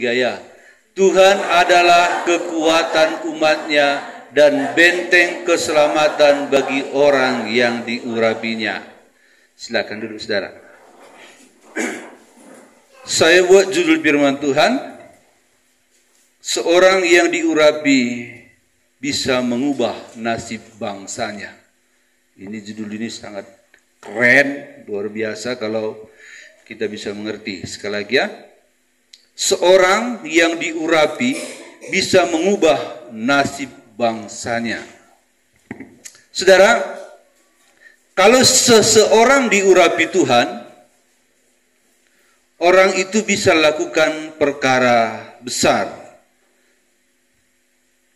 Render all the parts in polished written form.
ketiga ya. Tuhan adalah kekuatan umatnya dan benteng keselamatan bagi orang yang diurapinya. Silakan duduk saudara. Saya buat judul firman Tuhan, seorang yang diurapi bisa mengubah nasib bangsanya. Ini judul ini sangat keren, luar biasa kalau kita bisa mengerti. Sekali lagi ya, seorang yang diurapi bisa mengubah nasib bangsanya. Saudara, kalau seseorang diurapi Tuhan, orang itu bisa lakukan perkara besar.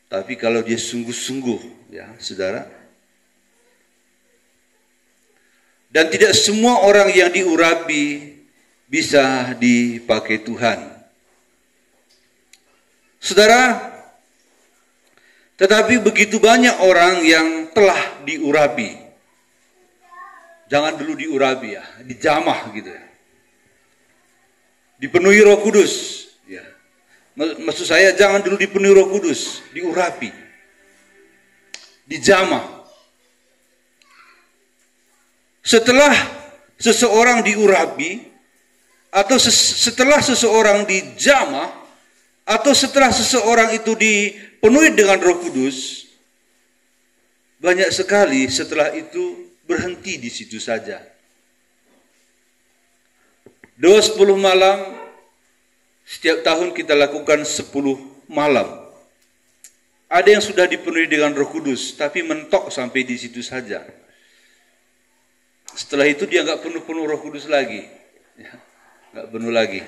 Tapi kalau dia sungguh-sungguh, ya saudara. Dan tidak semua orang yang diurapi bisa dipakai Tuhan. Saudara, tetapi begitu banyak orang yang telah diurapi. Jangan dulu diurapi ya, dijamah gitu ya. Dipenuhi Roh Kudus, ya. Maksud saya jangan dulu dipenuhi Roh Kudus, diurapi, dijamah. Setelah seseorang diurapi, atau setelah seseorang dijamah, atau setelah seseorang itu dipenuhi dengan Roh Kudus, banyak sekali setelah itu berhenti di situ saja. Doa 10 malam, setiap tahun kita lakukan 10 malam. Ada yang sudah dipenuhi dengan Roh Kudus, tapi mentok sampai di situ saja. Setelah itu dia nggak penuh-penuh Roh Kudus lagi, nggak penuh lagi.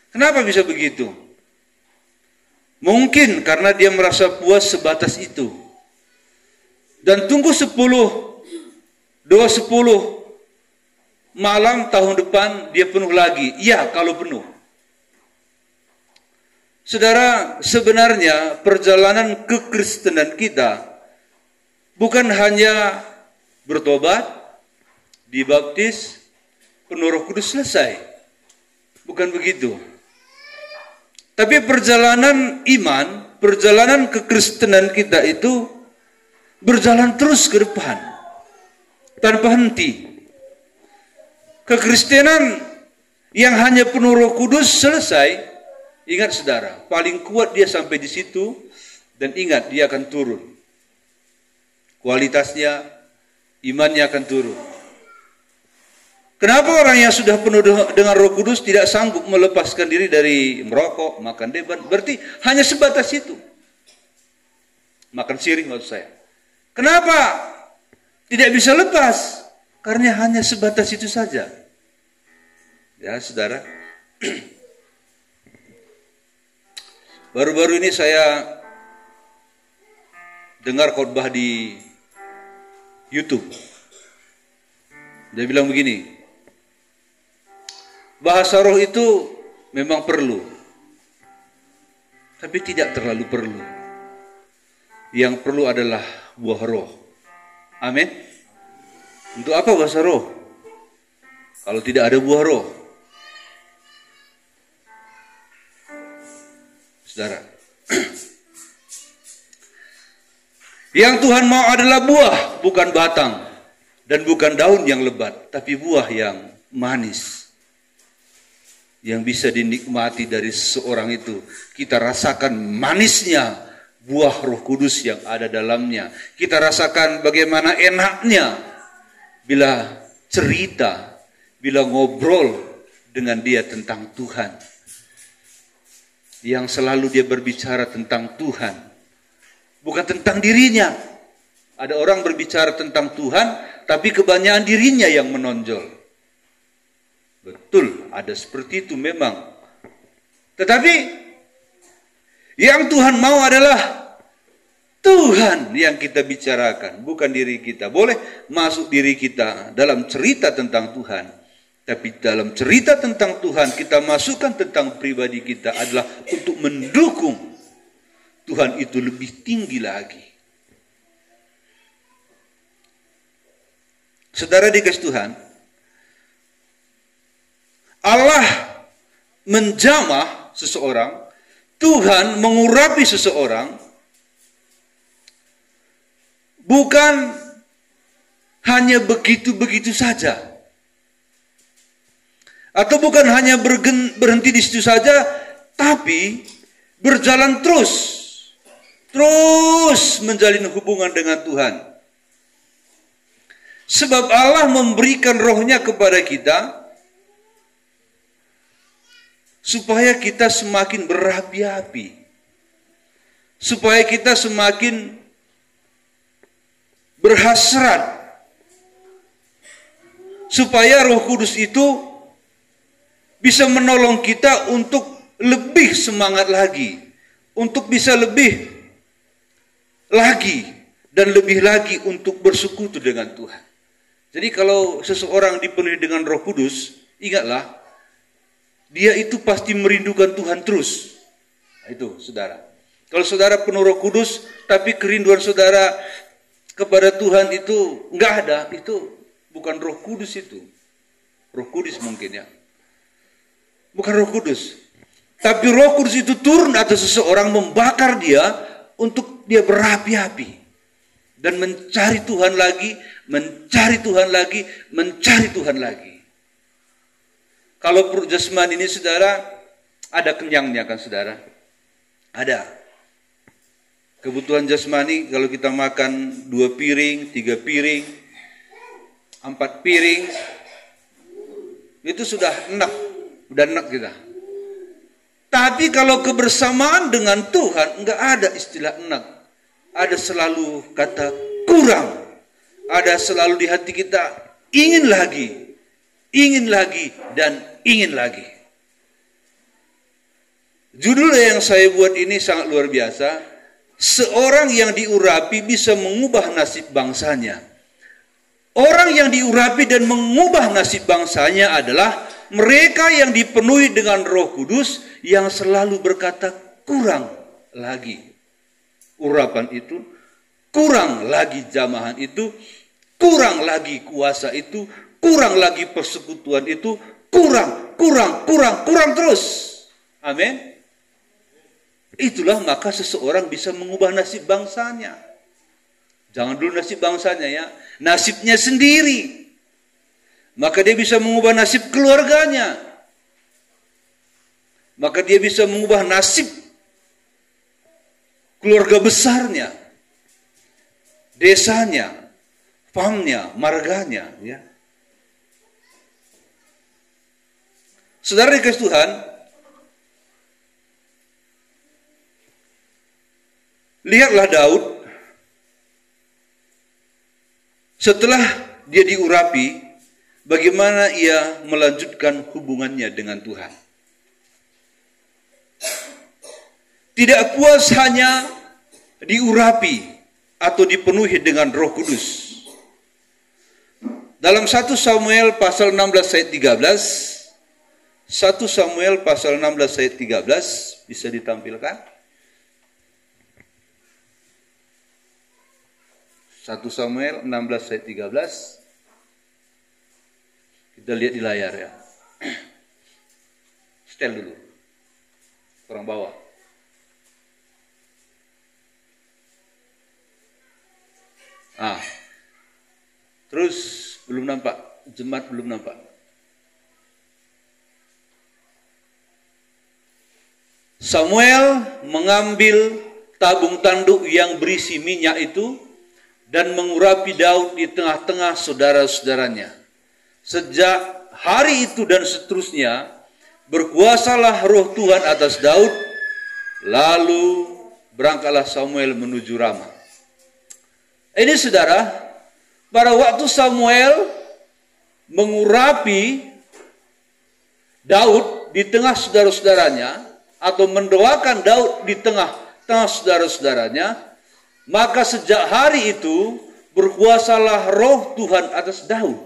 Kenapa bisa begitu? Mungkin karena dia merasa puas sebatas itu. Dan tunggu 10, doa 10 malam tahun depan dia penuh lagi. Iya, kalau penuh. Saudara, sebenarnya perjalanan kekristenan kita bukan hanya bertobat, dibaptis, penuh Roh Kudus, selesai. Bukan begitu. Tapi perjalanan iman, perjalanan kekristenan kita itu berjalan terus ke depan, tanpa henti. Kekristenan yang hanya penuh Roh Kudus selesai, ingat saudara, paling kuat dia sampai di situ, dan ingat dia akan turun. Kualitasnya, imannya akan turun. Kenapa orang yang sudah penuh dengan Roh Kudus tidak sanggup melepaskan diri dari merokok, makan deban? Berarti hanya sebatas itu. Makan sirih maksud saya. Kenapa tidak bisa lepas? Karena hanya sebatas itu saja. Ya, saudara. Baru-baru ini saya dengar khotbah di YouTube. Dia bilang begini, bahasa roh itu memang perlu, tapi tidak terlalu perlu. Yang perlu adalah buah roh. Amin. Untuk apa bahasa roh? Kalau tidak ada buah roh. Saudara, yang Tuhan mau adalah buah, bukan batang, dan bukan daun yang lebat, tapi buah yang manis, yang bisa dinikmati dari seseorang itu. Kita rasakan manisnya buah Roh Kudus yang ada dalamnya. Kita rasakan bagaimana enaknya bila cerita, bila ngobrol dengan dia tentang Tuhan. Yang selalu dia berbicara tentang Tuhan, bukan tentang dirinya. Ada orang berbicara tentang Tuhan, tapi kebanyakan dirinya yang menonjol. Betul, ada seperti itu memang. Tetapi yang Tuhan mau adalah Tuhan yang kita bicarakan, bukan diri kita. Boleh masuk diri kita dalam cerita tentang Tuhan, tapi dalam cerita tentang Tuhan kita masukkan tentang pribadi kita adalah untuk mendukung Tuhan itu lebih tinggi lagi. Saudara dikasih Tuhan, Allah menjamah seseorang Tuhan mengurapi seseorang bukan hanya begitu-begitu saja. Atau bukan hanya berhenti di situ saja, tapi berjalan terus menjalin hubungan dengan Tuhan. Sebab Allah memberikan rohnya kepada kita supaya kita semakin berapi-api, supaya kita semakin berhasrat, supaya Roh Kudus itu bisa menolong kita untuk lebih semangat lagi, untuk bisa lebih lagi dan lebih lagi untuk bersekutu dengan Tuhan. Jadi kalau seseorang dipenuhi dengan Roh Kudus, ingatlah, dia itu pasti merindukan Tuhan terus. Nah, itu saudara. Kalau saudara penuh Roh Kudus, tapi kerinduan saudara kepada Tuhan itu enggak ada, itu bukan Roh Kudus itu. Roh Kudus mungkin ya. Bukan Roh Kudus. Tapi Roh Kudus itu turun atas seseorang, membakar dia untuk dia berapi-api dan mencari Tuhan lagi, mencari Tuhan lagi, mencari Tuhan lagi. Kalau perut jasmani ini saudara, ada kenyangnya kan saudara? Ada. Kebutuhan jasmani kalau kita makan 2 piring, 3 piring, 4 piring, itu sudah enak kita. Tapi kalau kebersamaan dengan Tuhan, enggak ada istilah enak. Ada selalu kata kurang. Ada selalu di hati kita ingin lagi, dan ingin lagi. Judul yang saya buat ini sangat luar biasa. Seorang yang diurapi bisa mengubah nasib bangsanya. Orang yang diurapi dan mengubah nasib bangsanya adalah mereka yang dipenuhi dengan Roh Kudus yang selalu berkata kurang lagi. Urapan itu, kurang lagi jamahan itu, kurang lagi kuasa itu, kurang lagi persekutuan itu, kurang terus. Amin. Itulah maka seseorang bisa mengubah nasib bangsanya. Jangan dulu nasib bangsanya ya, nasibnya sendiri. Maka dia bisa mengubah nasib keluarganya. Maka dia bisa mengubah nasib keluarga besarnya, desanya, famnya, marganya. Ya. Saudara dikasih Tuhan, lihatlah Daud setelah dia diurapi, bagaimana ia melanjutkan hubungannya dengan Tuhan. Tidak puas hanya diurapi atau dipenuhi dengan Roh Kudus. Dalam 1 Samuel pasal 16 ayat 13, 1 Samuel pasal 16 ayat 13 bisa ditampilkan. 1 Samuel 16 ayat 13. Kita lihat di layar ya. Setel dulu. Orang bawah. Terus belum nampak. Jemaat belum nampak. Samuel mengambil tabung tanduk yang berisi minyak itu dan mengurapi Daud di tengah-tengah saudara-saudaranya. Sejak hari itu dan seterusnya, berkuasalah Roh Tuhan atas Daud, lalu berangkatlah Samuel menuju Rama. Ini saudara, pada waktu Samuel mengurapi Daud di tengah saudara-saudaranya, atau mendoakan Daud di tengah-tengah saudara-saudaranya, maka sejak hari itu berkuasalah Roh Tuhan atas Daud.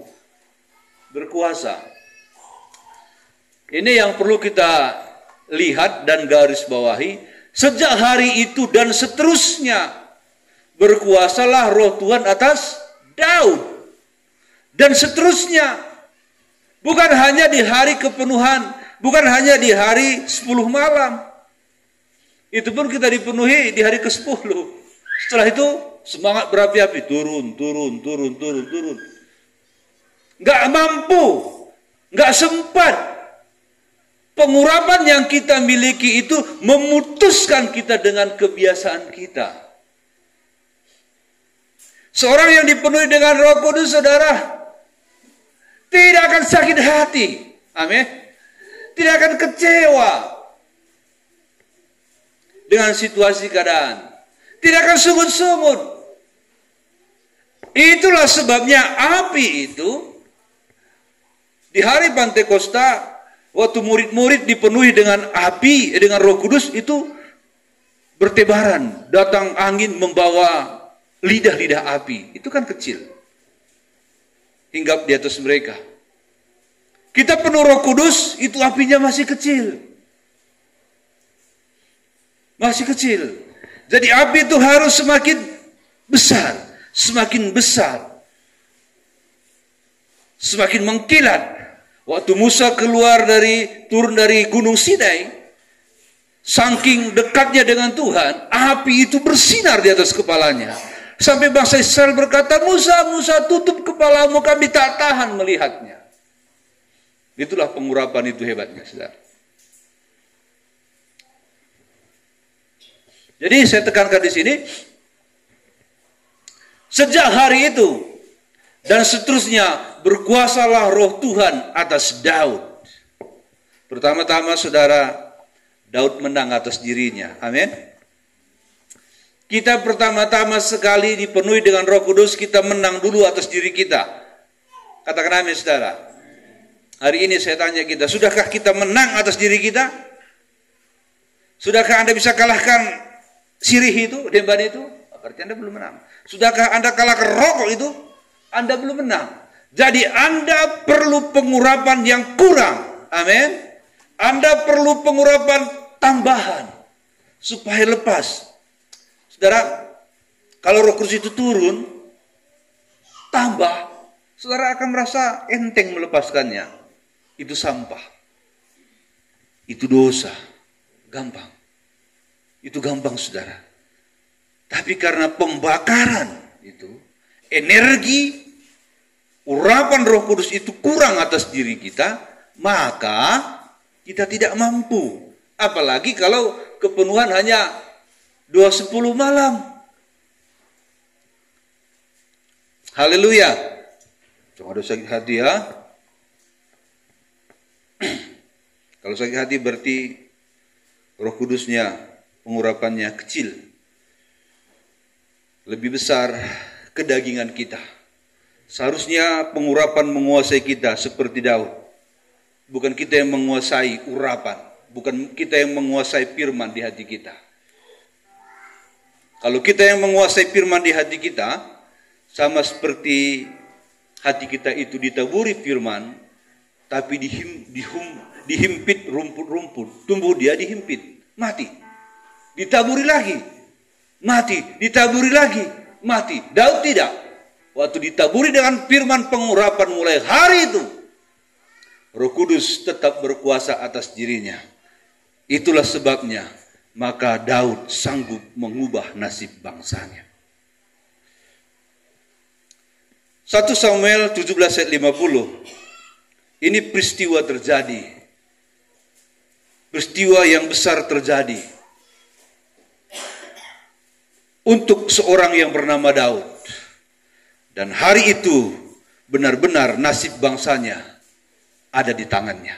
Berkuasa. Ini yang perlu kita lihat dan garis bawahi. Sejak hari itu dan seterusnya berkuasalah Roh Tuhan atas Daud. Dan seterusnya. Bukan hanya di hari kepenuhan, bukan hanya di hari 10 malam. Itu pun kita dipenuhi di hari ke-10. Setelah itu semangat berapi-api, turun. Nggak mampu, nggak sempat. Pengurapan yang kita miliki itu memutuskan kita dengan kebiasaan kita. Seorang yang dipenuhi dengan Roh Kudus, saudara, tidak akan sakit hati. Amin. Tidak akan kecewa dengan situasi keadaan. Tidak akan sungut-sungut. Itulah sebabnya api itu di hari Pantekosta, waktu murid-murid dipenuhi dengan api, dengan Roh Kudus, itu bertebaran. Datang angin membawa lidah-lidah api. Itu kan kecil. Hinggap di atas mereka. Kita penuh Roh Kudus, itu apinya masih kecil. Masih kecil. Jadi api itu harus semakin besar. Semakin besar. Semakin mengkilat. Waktu Musa turun dari Gunung Sinai, saking dekatnya dengan Tuhan, api itu bersinar di atas kepalanya. Sampai bangsa Israel berkata, Musa, tutup kepalamu, kami tak tahan melihatnya. Itulah pengurapan itu hebatnya, saudara. Jadi saya tekankan di sini, sejak hari itu dan seterusnya berkuasalah Roh Tuhan atas Daud. Pertama-tama, saudara, Daud menang atas dirinya. Amin. Kita pertama-tama sekali dipenuhi dengan Roh Kudus, kita menang dulu atas diri kita. Katakan amin, saudara. Hari ini saya tanya kita, sudahkah kita menang atas diri kita? Sudahkah Anda bisa kalahkan sirih itu, demban itu? Berarti Anda belum menang. Sudahkah Anda kalahkan rokok itu? Anda belum menang. Jadi Anda perlu pengurapan yang kurang. Amin. Anda perlu pengurapan tambahan supaya lepas. Saudara, kalau Roh Kudus itu turun, tambah, saudara akan merasa enteng melepaskannya. Itu sampah. Itu dosa. Gampang. Itu gampang, saudara. Tapi karena pembakaran itu, energi, urapan Roh Kudus itu kurang atas diri kita, maka kita tidak mampu. Apalagi kalau kepenuhan hanya 2:10 malam. Haleluya. Jangan ada sakit hati ya. Kalau sakit hati berarti Roh Kudusnya, pengurapannya kecil. Lebih besar kedagingan kita. Seharusnya pengurapan menguasai kita seperti Daud. Bukan kita yang menguasai urapan. Bukan kita yang menguasai firman di hati kita. Kalau kita yang menguasai firman di hati kita, sama seperti hati kita itu ditaburi firman, tapi dihimpit rumput-rumput. Tumbuh dia dihimpit, mati. Ditaburi lagi, mati. Ditaburi lagi, mati. Daud tidak. Waktu ditaburi dengan firman pengurapan mulai hari itu, Roh Kudus tetap berkuasa atas dirinya. Itulah sebabnya maka Daud sanggup mengubah nasib bangsanya. 1 Samuel 17 ayat 50. Ini peristiwa terjadi. Peristiwa yang besar terjadi. Untuk seorang yang bernama Daud. Dan hari itu benar-benar nasib bangsanya ada di tangannya.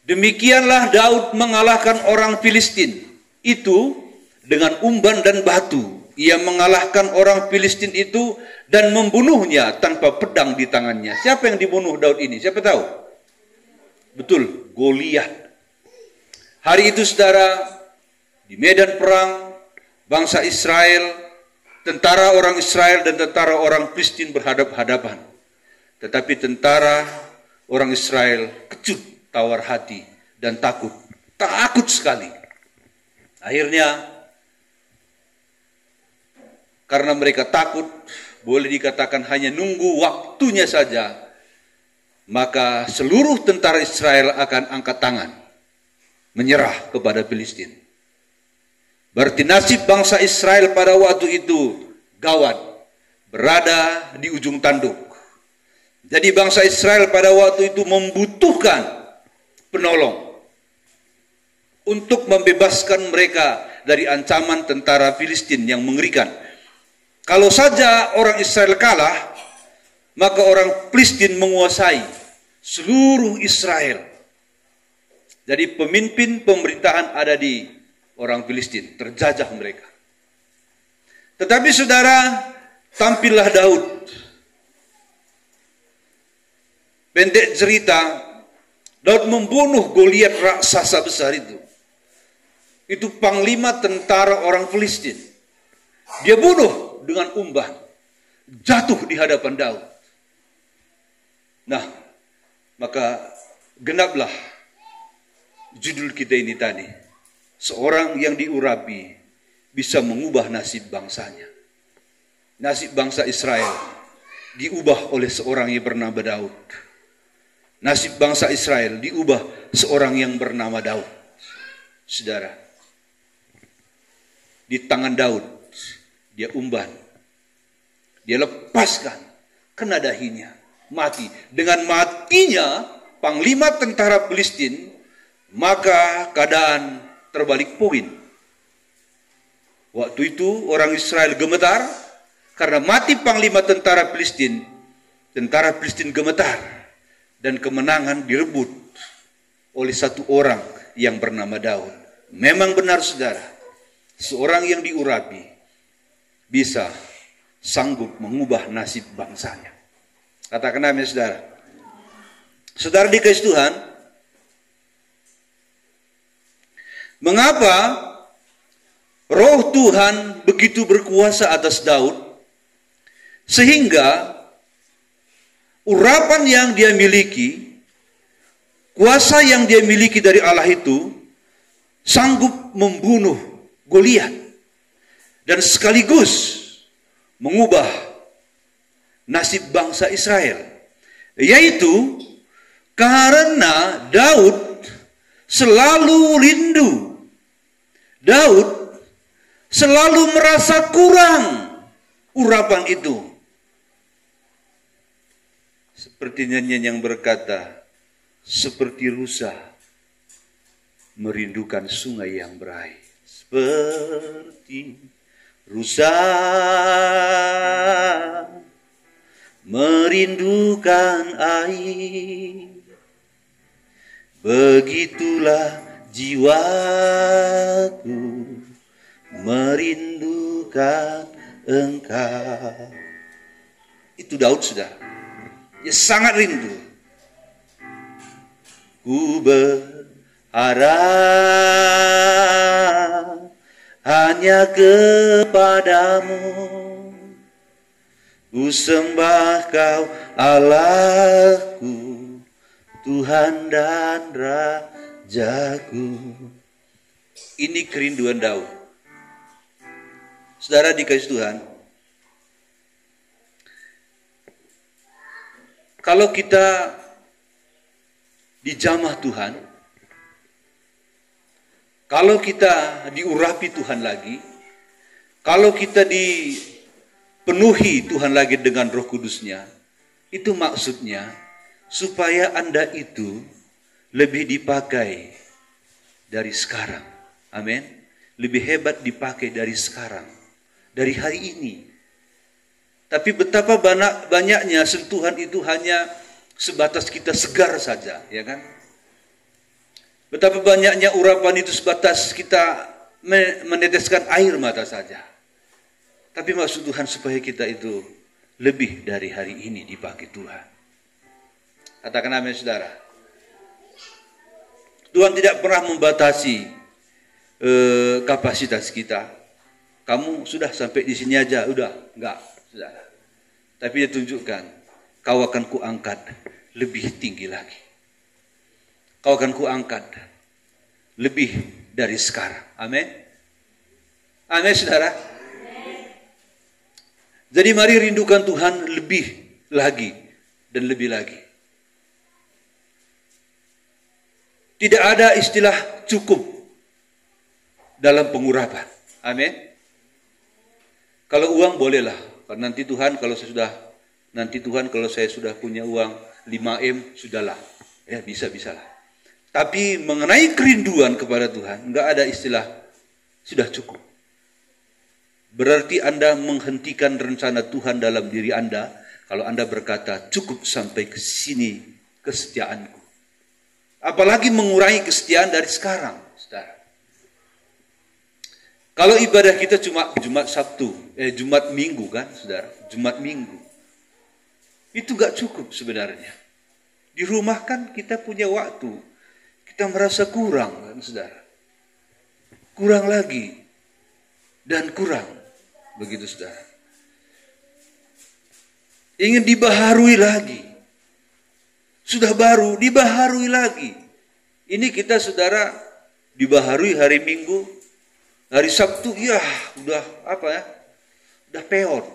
Demikianlah Daud mengalahkan orang Filistin itu dengan umban dan batu. Ia mengalahkan orang Filistin itu dan membunuhnya tanpa pedang di tangannya. Siapa yang dibunuh Daud ini? Siapa tahu? Betul, Goliat. Hari itu, saudara, di medan perang, bangsa Israel, tentara orang Israel dan tentara orang Filistin berhadap-hadapan. Tetapi tentara orang Israel kecut, tawar hati, dan takut. Takut sekali. Akhirnya, karena mereka takut, boleh dikatakan hanya nunggu waktunya saja, maka seluruh tentara Israel akan angkat tangan. menyerah kepada Filistin. Berarti nasib bangsa Israel pada waktu itu gawat, berada di ujung tanduk. Jadi bangsa Israel pada waktu itu membutuhkan penolong untuk membebaskan mereka dari ancaman tentara Filistin yang mengerikan. Kalau saja orang Israel kalah, maka orang Filistin menguasai seluruh Israel. Jadi pemimpin pemerintahan ada di orang Filistin, terjajah mereka. Tetapi saudara, tampillah Daud. Pendek cerita, Daud membunuh Goliat raksasa besar itu. Itu panglima tentara orang Filistin. Dia bunuh dengan umban, jatuh di hadapan Daud. Nah, maka genaplah judul kita ini tadi. Seorang yang diurapi bisa mengubah nasib bangsanya. Nasib bangsa Israel diubah oleh seorang yang bernama Daud. Nasib bangsa Israel diubah seorang yang bernama Daud. Saudara, di tangan Daud, dia umban, dia lepaskan, kena dahinya, mati. Dengan matinya panglima tentara Filistin, maka keadaan terbalik poin. Waktu itu orang Israel gemetar karena mati panglima tentara Filistin. Tentara Filistin gemetar dan kemenangan direbut oleh satu orang yang bernama Daud. Memang benar saudara, seorang yang diurapi bisa sanggup mengubah nasib bangsanya. Katakan amin saudara. Saudara dikasih Tuhan, mengapa Roh Tuhan begitu berkuasa atas Daud sehingga urapan yang dia miliki, kuasa yang dia miliki dari Allah itu sanggup membunuh Goliat dan sekaligus mengubah nasib bangsa Israel, yaitu karena Daud selalu rindu. Daud selalu merasa kurang urapan itu. Seperti nyanyian yang berkata, seperti rusa merindukan sungai yang berair. Seperti rusa merindukan air, begitulah jiwaku merindukan Engkau. Itu Daud sudah. Dia sangat rindu. Ku berharap hanya kepadamu. Ku sembah Kau Allahku, Tuhan dan Rajaku. Ini kerinduan Daud. Saudara dikasih Tuhan, kalau kita dijamah Tuhan, kalau kita diurapi Tuhan lagi, kalau kita dipenuhi Tuhan lagi dengan Roh Kudus-Nya, itu maksudnya supaya Anda itu lebih dipakai dari sekarang. Amin. Lebih hebat dipakai dari sekarang, dari hari ini. Tapi betapa banyaknya sentuhan itu hanya sebatas kita segar saja, ya kan? Betapa banyaknya urapan itu sebatas kita meneteskan air mata saja. Tapi maksud Tuhan supaya kita itu lebih dari hari ini dipakai Tuhan. Katakan amin saudara. Tuhan tidak pernah membatasi kapasitas kita. Kamu sudah sampai di sini aja, udah, enggak, saudara. Tapi dia tunjukkan, Kau akan kuangkat lebih tinggi lagi. Kau akan kuangkat lebih dari sekarang. Amin. Amin saudara. Jadi mari rindukan Tuhan lebih lagi dan lebih lagi. Tidak ada istilah cukup dalam pengurapan. Amin. Kalau uang bolehlah. Nanti Tuhan kalau saya sudah punya uang 5M, sudahlah. Ya bisa-bisalah. Tapi mengenai kerinduan kepada Tuhan, enggak ada istilah sudah cukup. Berarti Anda menghentikan rencana Tuhan dalam diri Anda kalau Anda berkata cukup sampai ke sini kesetiaanku. Apalagi mengurangi kesetiaan dari sekarang, saudara. Kalau ibadah kita cuma Jumat Minggu kan, saudara, Jumat Minggu. Itu enggak cukup sebenarnya. Di rumah kan kita punya waktu. Kita merasa kurang kan, saudara. Kurang lagi. Dan kurang. Begitu, saudara. Ingin dibaharui lagi. Sudah baru, dibaharui lagi. Ini kita, saudara, dibaharui hari Minggu. Hari Sabtu, ya udah udah peot.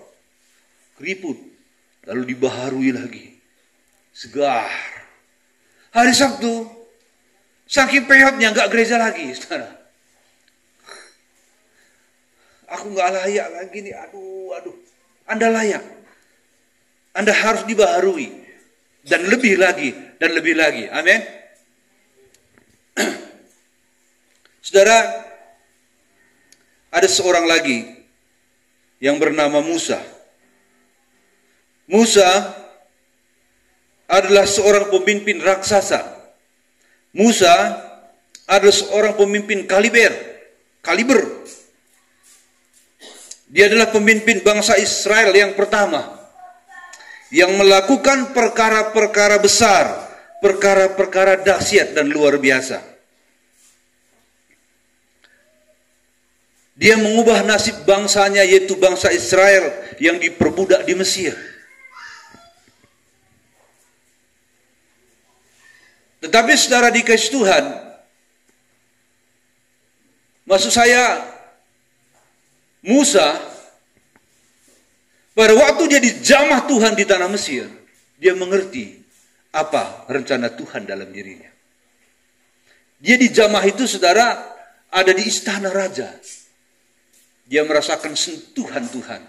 Keriput. Lalu dibaharui lagi. Segar. Hari Sabtu, saking peotnya nggak gereja lagi, saudara. Aku nggak layak lagi nih, aduh. Anda layak. Anda harus dibaharui. Dan lebih lagi. Amin. Saudara, ada seorang lagi yang bernama Musa. Musa adalah seorang pemimpin raksasa. Musa adalah seorang pemimpin kaliber. Dia adalah pemimpin bangsa Israel yang pertama yang melakukan perkara-perkara besar, perkara-perkara dahsyat dan luar biasa. Dia mengubah nasib bangsanya, yaitu bangsa Israel yang diperbudak di Mesir. Tetapi saudara dikasih Tuhan, maksud saya, Musa, pada waktu dia dijamah Tuhan di tanah Mesir, dia mengerti apa rencana Tuhan dalam dirinya. Dia dijamah itu, saudara, ada di istana raja. Dia merasakan sentuhan Tuhan.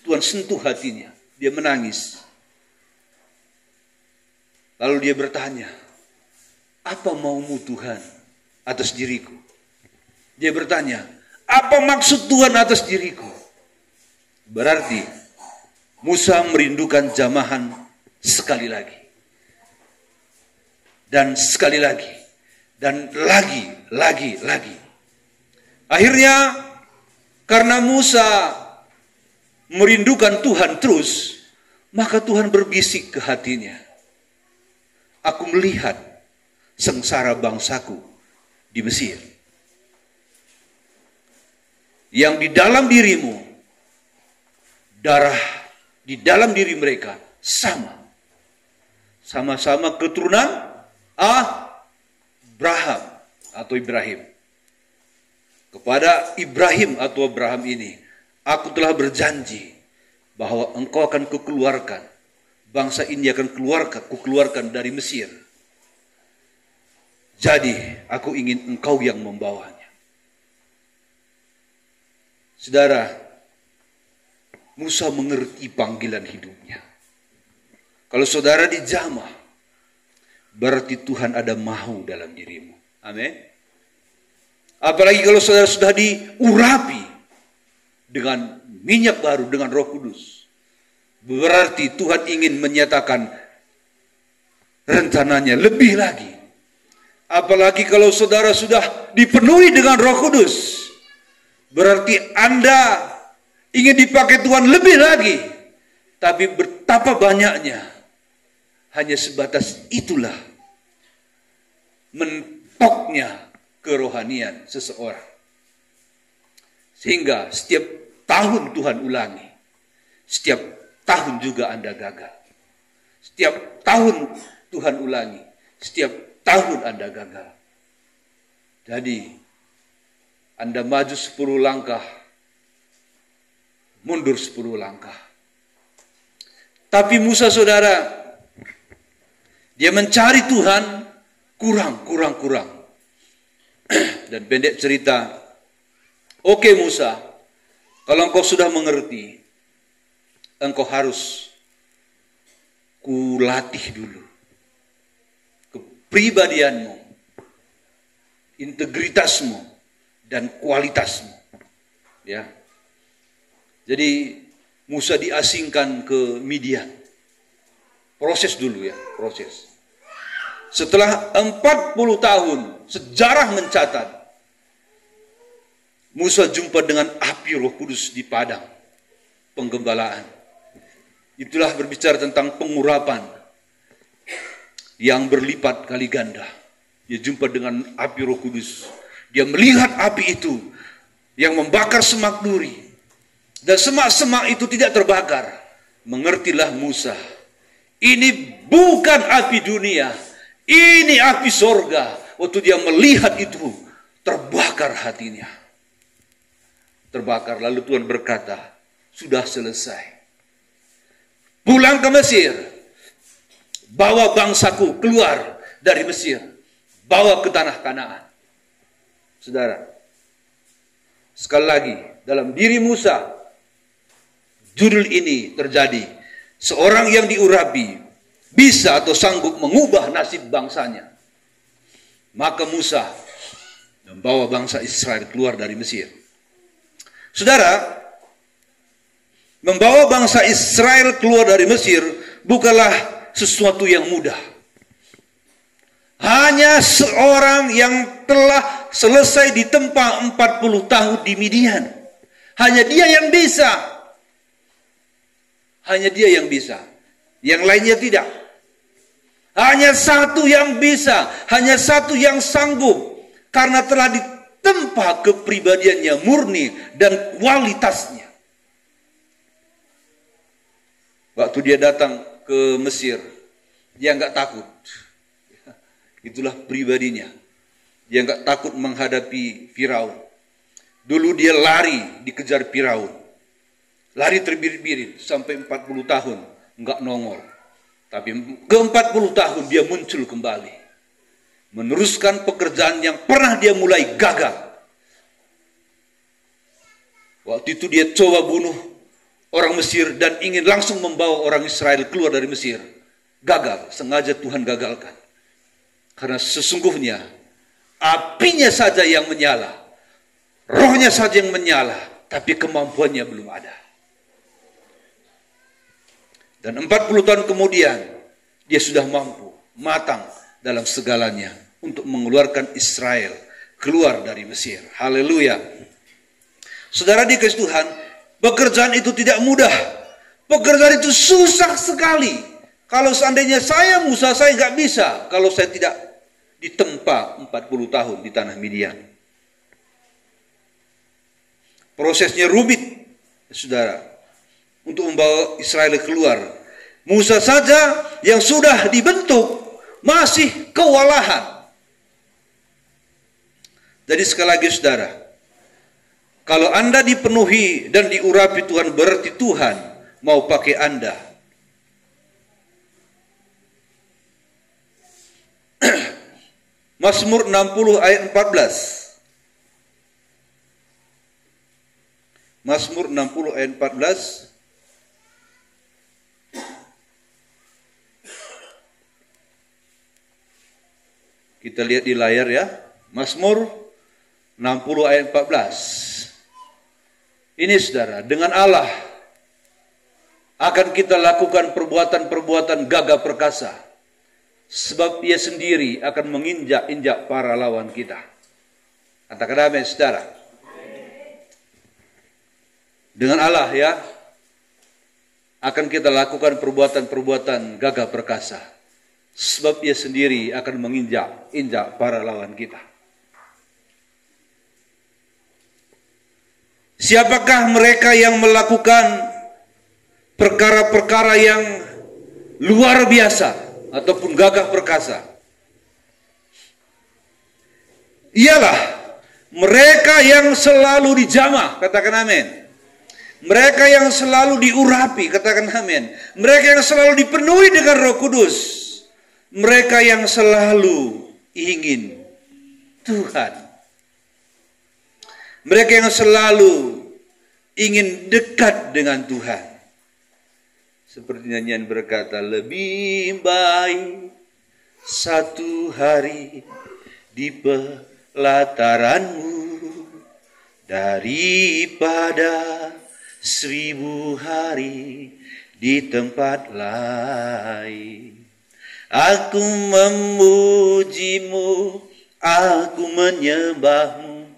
Tuhan sentuh hatinya. Dia menangis. Lalu dia bertanya, apa maumu Tuhan atas diriku? Dia bertanya, apa maksud Tuhan atas diriku? Berarti Musa merindukan jamahan sekali lagi. Dan sekali lagi. Dan lagi. Akhirnya, karena Musa merindukan Tuhan terus, maka Tuhan berbisik ke hatinya. Aku melihat sengsara bangsaku di Mesir. Yang di dalam dirimu, darah di dalam diri mereka sama-sama keturunan Ibrahim. Kepada Ibrahim atau Abraham ini, aku telah berjanji bahwa engkau akan kukeluarkan, bangsa ini akan kukeluarkan dari Mesir. Jadi, aku ingin engkau yang membawanya. Saudara, Musa mengerti panggilan hidupnya. Kalau saudara dijamah, berarti Tuhan ada mau dalam dirimu. Amin. Apalagi kalau saudara sudah diurapi dengan minyak baru, dengan Roh Kudus. Berarti Tuhan ingin menyatakan rencananya lebih lagi. Apalagi kalau saudara sudah dipenuhi dengan Roh Kudus, berarti Anda ingin dipakai Tuhan lebih lagi. Tapi betapa banyaknya, hanya sebatas itulah mentoknya kerohanian seseorang. Sehingga setiap tahun Tuhan ulangi, setiap tahun juga Anda gagal. Setiap tahun Tuhan ulangi, setiap tahun Anda gagal. Jadi, Anda maju 10 langkah, mundur 10 langkah. Tapi Musa, saudara, dia mencari Tuhan kurang. dan pendek cerita, oke Musa, kalau engkau sudah mengerti, engkau harus kulatih dulu kepribadianmu, integritasmu, dan kualitasmu. Ya. Jadi Musa diasingkan ke Midian. Proses dulu ya, proses. Setelah 40 tahun, sejarah mencatat, Musa jumpa dengan api Roh Kudus di padang penggembalaan. Itulah berbicara tentang pengurapan yang berlipat kali ganda. Dia jumpa dengan api Roh Kudus. Dia melihat api itu yang membakar semak duri. Dan semak-semak itu tidak terbakar. Mengertilah Musa, ini bukan api dunia, ini api sorga. Waktu dia melihat itu, terbakar hatinya. Terbakar, lalu Tuhan berkata, sudah selesai. Pulang ke Mesir, bawa bangsaku keluar dari Mesir, bawa ke tanah Kanaan. Saudara, sekali lagi, dalam diri Musa, judul ini terjadi. Seorang yang diurapi bisa atau sanggup mengubah nasib bangsanya. Maka Musa membawa bangsa Israel keluar dari Mesir. Saudara, membawa bangsa Israel keluar dari Mesir bukanlah sesuatu yang mudah. Hanya seorang yang telah selesai ditempa 40 tahun di Midian. Hanya dia yang bisa. Hanya dia yang bisa. Yang lainnya tidak. Hanya satu yang bisa. Hanya satu yang sanggup. Karena telah ditempa kepribadiannya murni dan kualitasnya. Waktu dia datang ke Mesir, dia nggak takut. Itulah pribadinya. Dia nggak takut menghadapi Firaun. Dulu dia lari dikejar Firaun. Lari terbirit-birit sampai 40 tahun nggak nongol. Tapi ke 40 tahun dia muncul kembali. Meneruskan pekerjaan yang pernah dia mulai gagal. Waktu itu dia coba bunuh orang Mesir dan ingin langsung membawa orang Israel keluar dari Mesir. Gagal, sengaja Tuhan gagalkan. Karena sesungguhnya apinya saja yang menyala. Rohnya saja yang menyala, tapi kemampuannya belum ada. Dan 40 tahun kemudian, dia sudah mampu, matang dalam segalanya untuk mengeluarkan Israel keluar dari Mesir. Haleluya. Saudara dikasih Tuhan, pekerjaan itu tidak mudah. Pekerjaan itu susah sekali. Kalau seandainya saya Musa, saya nggak bisa. Kalau saya tidak ditempa 40 tahun di tanah Midian. Prosesnya rumit, saudara. Untuk membawa Israel keluar. Musa saja yang sudah dibentuk masih kewalahan. Jadi sekali lagi saudara, kalau Anda dipenuhi dan diurapi Tuhan, berarti Tuhan mau pakai Anda. Mazmur 60 ayat 14. Mazmur 60 ayat 14. Kita lihat di layar ya. Mazmur 60 ayat 14. Ini saudara, dengan Allah akan kita lakukan perbuatan-perbuatan gagah perkasa. Sebab Dia sendiri akan menginjak-injak para lawan kita. Katakan amin saudara. Dengan Allah ya, akan kita lakukan perbuatan-perbuatan gagah perkasa. Sebab Dia sendiri akan menginjak-injak para lawan kita. Siapakah mereka yang melakukan perkara-perkara yang luar biasa ataupun gagah perkasa? Ialah mereka yang selalu dijamah, katakan amin. Mereka yang selalu diurapi, katakan amin. Mereka yang selalu dipenuhi dengan Roh Kudus. Mereka yang selalu ingin Tuhan Mereka yang selalu ingin dekat dengan Tuhan. Seperti nyanyian berkata, lebih baik satu hari di pelataranmu daripada 1000 hari di tempat lain. Aku memujimu, aku menyembahmu,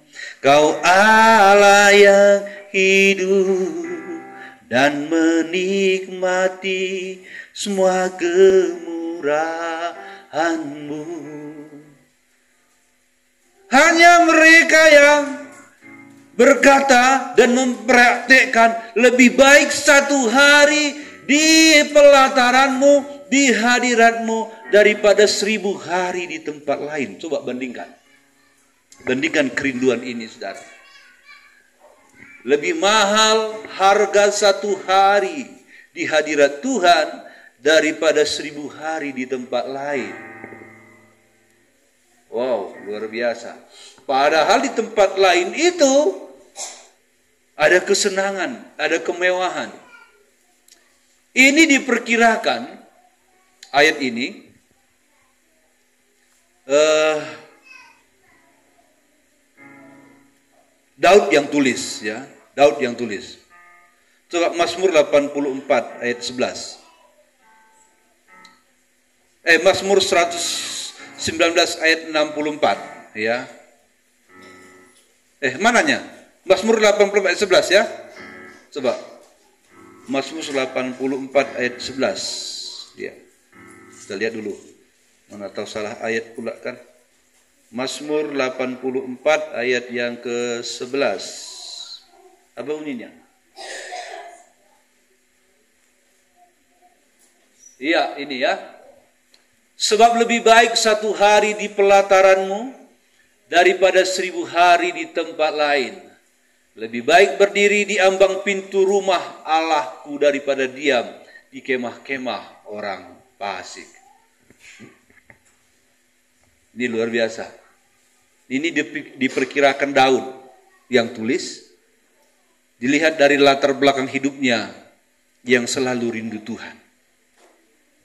Kau Allah yang hidup dan menikmati semua kemurahan-Mu. Hanya mereka yang berkata dan mempraktekkan lebih baik satu hari di pelataran-Mu, di hadirat-Mu daripada 1000 hari di tempat lain. Coba bandingkan. Bandingkan kerinduan ini, saudara. Lebih mahal harga satu hari di hadirat Tuhan daripada 1000 hari di tempat lain. Wow, luar biasa. Padahal di tempat lain itu ada kesenangan, ada kemewahan. Ini diperkirakan, ayat ini, Daud yang tulis, ya. Daud yang tulis. Coba Mazmur 84 ayat 11. Mazmur 119 ayat 64, ya. Mananya? Mazmur 84 ayat 11, ya. Coba. Mazmur 84 ayat 11. Ya. Kita lihat dulu. Mana tahu salah ayat pula kan? Mazmur 84 ayat yang ke-11. Apa bunyinya? Iya, ini ya. Sebab lebih baik satu hari di pelataran-Mu daripada 1000 hari di tempat lain. Lebih baik berdiri di ambang pintu rumah Allahku daripada diam di kemah-kemah orang fasik. Ini luar biasa. Ini diperkirakan Daud yang tulis. Dilihat dari latar belakang hidupnya yang selalu rindu Tuhan.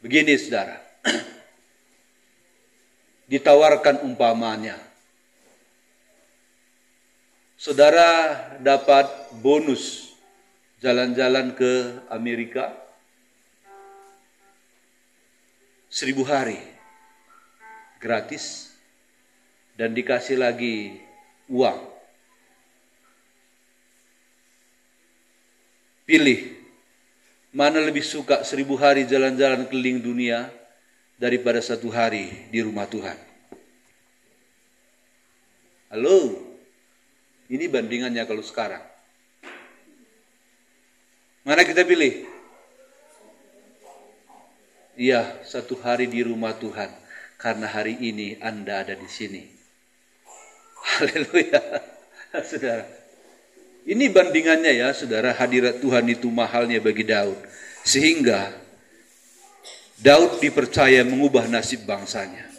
Begini, saudara. Ditawarkan umpamanya. Saudara dapat bonus jalan-jalan ke Amerika 1000 hari gratis dan dikasih lagi uang. Pilih mana lebih suka 1000 hari jalan-jalan keliling dunia daripada 1 hari di rumah Tuhan. Halo, ini bandingannya kalau sekarang. Mana kita pilih? Iya, 1 hari di rumah Tuhan. Karena hari ini Anda ada di sini. Haleluya, saudara. Ini bandingannya ya, saudara. Hadirat Tuhan itu mahalnya bagi Daud. Sehingga Daud dipercaya mengubah nasib bangsanya.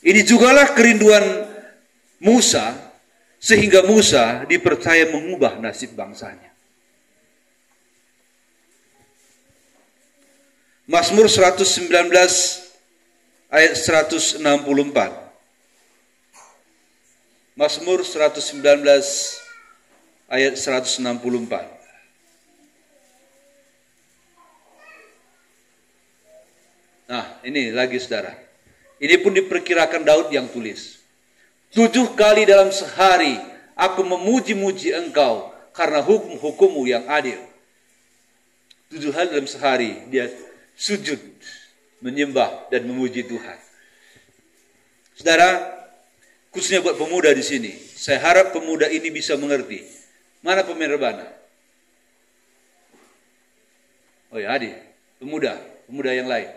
Ini jugalah kerinduan Musa, sehingga Musa dipercaya mengubah nasib bangsanya. Mazmur 119 ayat 164. Mazmur 119 ayat 164. Nah, ini lagi saudara. Ini pun diperkirakan Daud yang tulis. 7 kali dalam sehari aku memuji-muji Engkau karena hukum-hukum-Mu yang adil. 7 kali dalam sehari dia sujud, menyembah dan memuji Tuhan. Saudara, khususnya buat pemuda di sini, saya harap pemuda ini bisa mengerti. Mana pemain rebana? Oh ya, Adi, pemuda yang lain.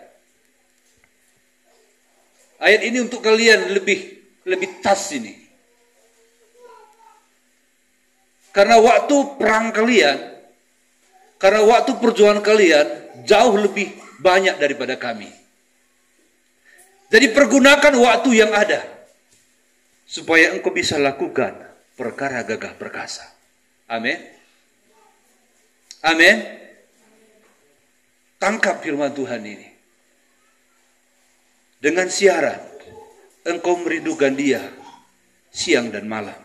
Ayat ini untuk kalian lebih tas ini. Karena waktu perang kalian, karena waktu perjuangan kalian jauh lebih banyak daripada kami. Jadi pergunakan waktu yang ada supaya engkau bisa lakukan perkara gagah perkasa. Amin. Amin. Tangkap firman Tuhan ini. Dengan syarat engkau merindukan Dia siang dan malam.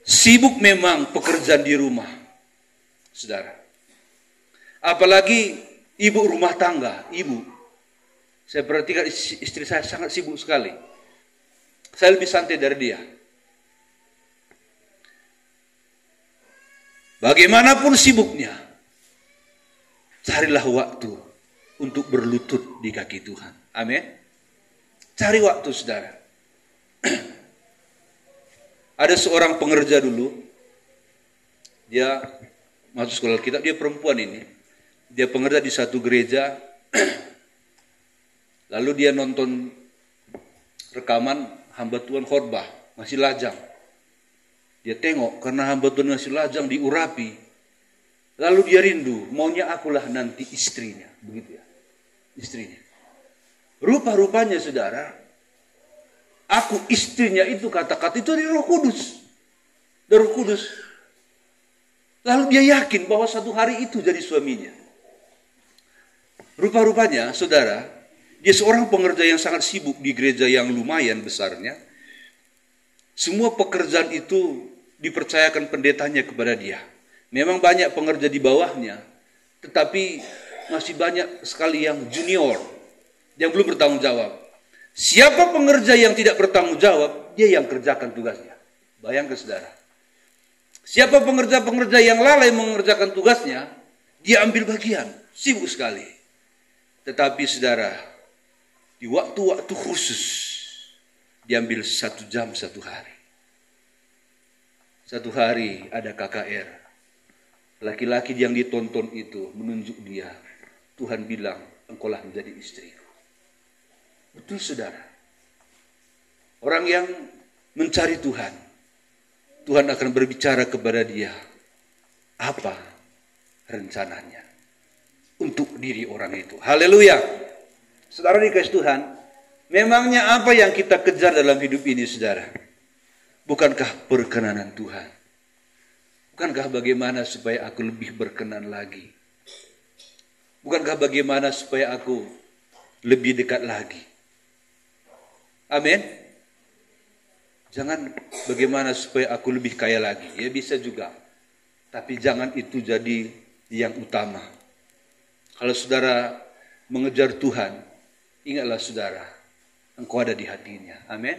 Sibuk memang pekerjaan di rumah, saudara. Apalagi ibu rumah tangga, ibu. Saya perhatikan istri saya sangat sibuk sekali. Saya lebih santai dari dia. Bagaimanapun sibuknya, carilah waktu untuk berlutut di kaki Tuhan. Amin. Cari waktu, saudara. Ada seorang pengerja dulu, dia masuk sekolah kitab, dia perempuan ini. Dia pengerja di satu gereja, lalu dia nonton rekaman hamba Tuhan khotbah, masih lajang. Dia tengok karena hamba Tuhan masih lajang diurapi. Lalu dia rindu, maunya akulah nanti istrinya, begitu ya, istrinya. Rupa-rupanya saudara, aku istrinya itu kata-kata itu dari Roh Kudus, dari Roh Kudus. Lalu dia yakin bahwa satu hari itu jadi suaminya. Rupa-rupanya saudara, dia seorang pengerja yang sangat sibuk di gereja yang lumayan besarnya. Semua pekerjaan itu dipercayakan pendetanya kepada dia. Memang banyak pengerja di bawahnya, tetapi masih banyak sekali yang junior, yang belum bertanggung jawab. Siapa pengerja yang tidak bertanggung jawab, dia yang kerjakan tugasnya. Bayangkan saudara. Siapa pengerja-pengerja yang lalai mengerjakan tugasnya, dia ambil bagian, sibuk sekali. Tetapi saudara, di waktu-waktu khusus, diambil 1 jam 1 hari. 1 hari ada KKR. Laki-laki yang ditonton itu menunjuk dia. Tuhan bilang, engkaulah menjadi istriku. Betul saudara. Orang yang mencari Tuhan, Tuhan akan berbicara kepada dia. Apa rencananya untuk diri orang itu. Haleluya. Saudara dikasih Tuhan, memangnya apa yang kita kejar dalam hidup ini saudara? Bukankah perkenanan Tuhan? Bukankah bagaimana supaya aku lebih berkenan lagi? Bukankah bagaimana supaya aku lebih dekat lagi? Amin. Jangan bagaimana supaya aku lebih kaya lagi. Ya bisa juga. Tapi jangan itu jadi yang utama. Kalau saudara mengejar Tuhan, ingatlah saudara, engkau ada di hatinya. Amin.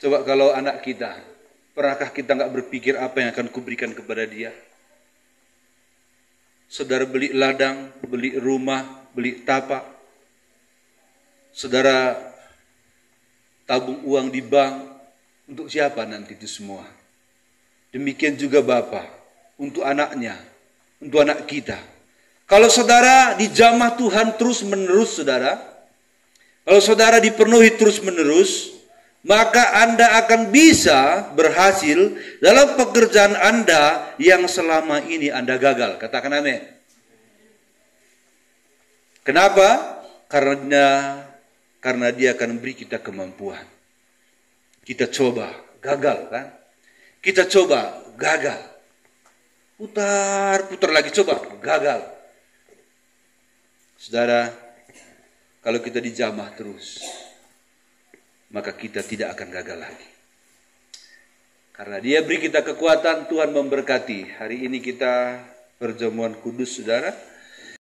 Coba kalau anak kita, pernahkah kita nggak berpikir apa yang akan kuberikan kepada dia? Saudara beli ladang, beli rumah, beli tapak. Saudara tabung uang di bank. Untuk siapa nanti itu semua? Demikian juga Bapa, untuk anaknya, untuk anak kita. Kalau saudara dijamah Tuhan terus menerus saudara, kalau saudara dipenuhi terus menerus, maka Anda akan bisa berhasil dalam pekerjaan Anda yang selama ini Anda gagal. Katakan amin. Kenapa? Karena dia akan beri kita kemampuan. Kita coba, gagal kan? Kita coba, gagal. Putar lagi, coba, gagal. Saudara, kalau kita dijamah terus, maka kita tidak akan gagal lagi. Karena dia beri kita kekuatan, Tuhan memberkati. Hari ini kita perjamuan kudus, saudara.